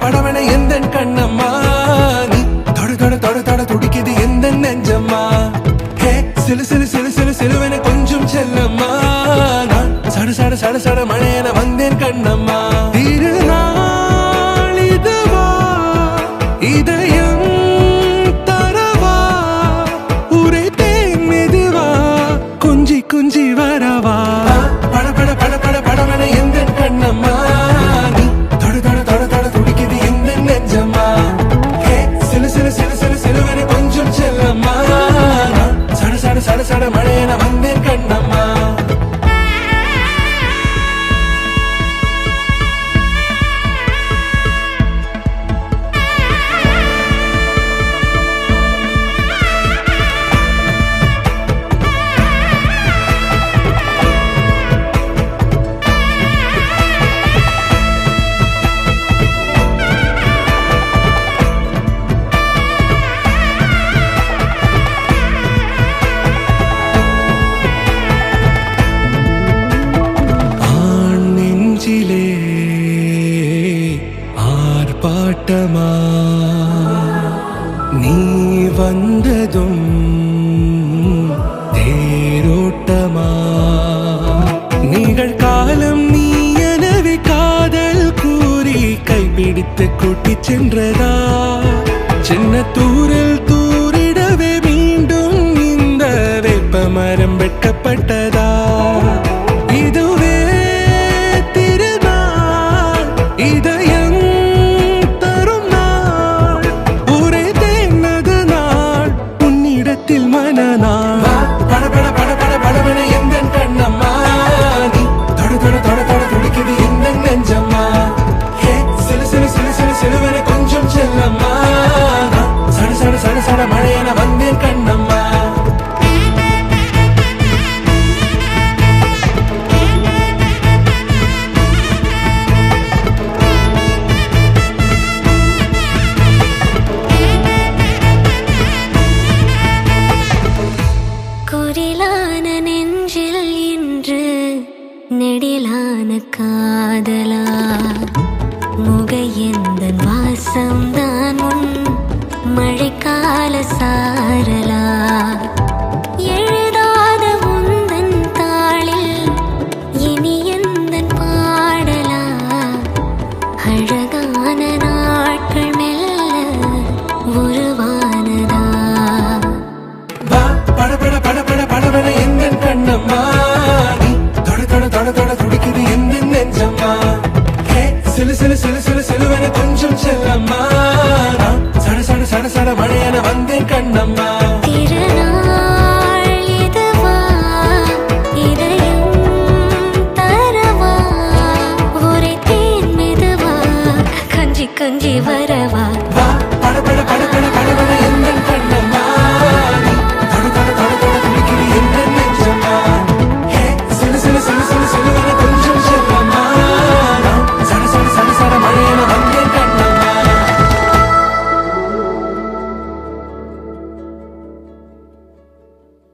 படவன எந்த கண்ணம்மா நீ தொட தொட தொட தொட துடிக்குது எந்த நெஞ்சம்மா ஹே சிலு சிலு சிலு சிலு சிலுவன கொஞ்சம் செல்லம்மா நான் சட சட சட சட மழையன வந்தேன் கண்ணம்மா திருநாள் இதுவா இதயம் தரவா உரைத்தேன் மெதுவா குஞ்சி குஞ்சி வரவா பட பட பட பட படவன எந்த கண்ணம்மா சட சட மழையன வந்தேன் கண்ணம்மா ஆர்ப்பாட்டமா நீ வந்ததும் தேரோட்டமா நிகழ்காலம் நீ எனவே காதல் கூறி கைப்பிடித்து கூட்டிச் சென்றதா சின்ன தூரல் தூரிடவே மீண்டும் இந்த வேப்ப மரம் வெட்கப்பட்டதா இதுவே திருநாள் இதயம் மனநாள் பட பட பட பட படவன எந்த கண்ணம்மா நீ தொட தொட தொட தொட துடிக்குது எந்த நெஞ்சம்மா ஹே சிலு சிலு சிலு சிலு சிலுவன கொஞ்சம் செல்லம்மா சட சட சட சட மழையன வந்தேன் கண்ணம்மா நெடிலான காதலா முகையெந்தன் வாசம்தான் உன் மழைக்கால சாரலா எழுதாத உந்தன் தாளில் இனி எந்தன் பாடலா அழகான நாட்கள் மெல்ல உருவானதா பட பட பட பட படவன எந்த கண்ணம்மா தொட தொட துடிக்குது எந்த நெஞ்சம்மா ஹே சிலு சிலு சிலு சிலு சிலுவன கொஞ்சம் செல்லம்மா சட சட சட சட மழையன வந்தேன் கண்ணம்மா திருநாள் இதுவா இதயம் தரவா உரைத்தேன் மெதுவா கஞ்சி கஞ்சி வர